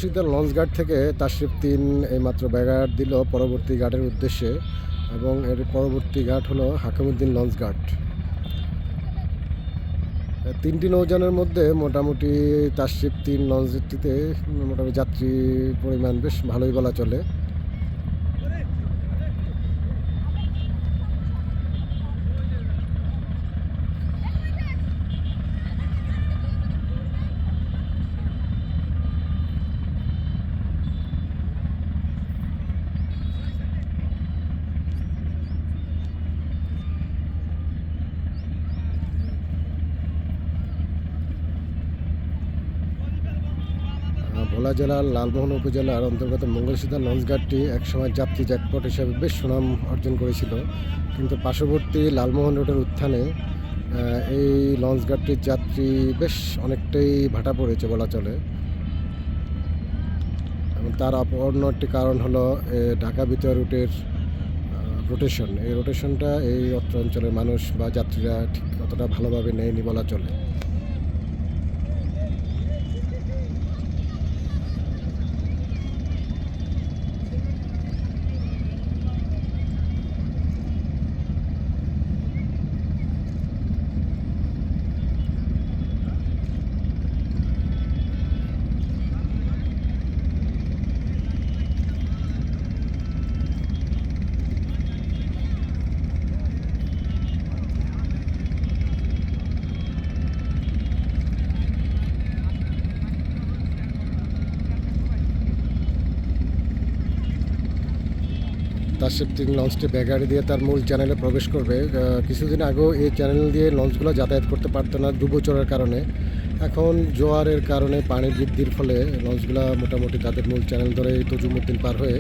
মঙ্গলসিদ্ধা লঞ্চঘাট থেকে তাশরিফ-3 এইমাত্র ব্যাঘাট দিল পরবর্তী ঘাটের উদ্দেশ্যে, এবং এর পরবর্তী ঘাট হলো হাকিমউদ্দিন লঞ্চঘাট। তিনটি নৌযানের মধ্যে মোটামুটি তাশরিফ-3 লঞ্চটিতে মোটামুটি যাত্রী পরিমাণ বেশ ভালোই বলা চলে। ভোলা জেলার লালমোহন উপজেলার অন্তর্গত মঙ্গলসিদ্ধা লঞ্চঘাটটি একসময় যাত্রী জ্যাকপট হিসেবে বেশ সুনাম অর্জন করেছিল, কিন্তু পার্শ্ববর্তী লালমোহন রোডের উত্থানে এই লঞ্চঘাটটির যাত্রী বেশ অনেকটাই ভাটা পড়েছে বলা চলে। এবং তার অন্য একটি কারণ হলো ঢাকা বিতর রুটের রোটেশন। এই রোটেশনটা এই অত্র অঞ্চলের মানুষ বা যাত্রীরা ঠিক অতটা ভালোভাবে নেয়নি বলা চলে। তাশরিফ-3 লঞ্চটি ব্যাঘাট দিয়ে তার মূল চ্যানেলে প্রবেশ করবে। কিছুদিন আগেও এই চ্যানেল দিয়ে লঞ্চগুলো যাতায়াত করতে পারতো না ডুবোচরের কারণে। এখন জোয়ারের কারণে পানি বৃদ্ধির ফলে লঞ্চগুলো মোটামুটি তাদের মূল চ্যানেল ধরে তজুমউদ্দিন পার হয়ে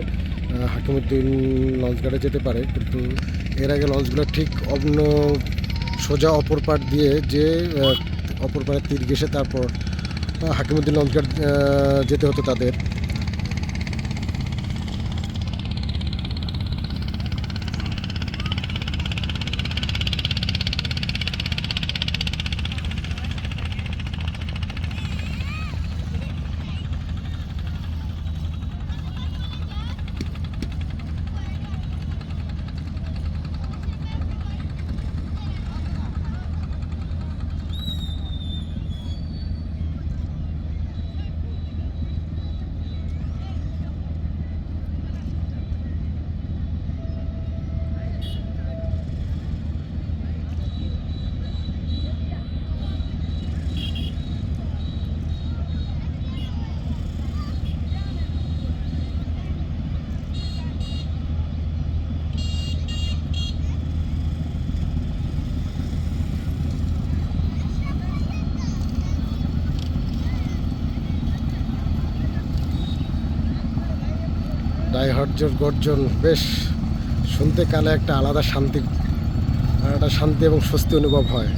হাকিমউদ্দিন লঞ্চঘাটে যেতে পারে। কিন্তু এর আগে লঞ্চগুলো ঠিক সোজা অপর পাড় দিয়ে যে অপর পাড়ে তীর ঘেঁষে তারপর হাকিমউদ্দিন লঞ্চঘাট যেতে হতো তাদের। ডাইহার্জের গর্জন বেশ শুনতে কানে একটা আলাদা শান্তি এবং স্বস্তি অনুভব হয়।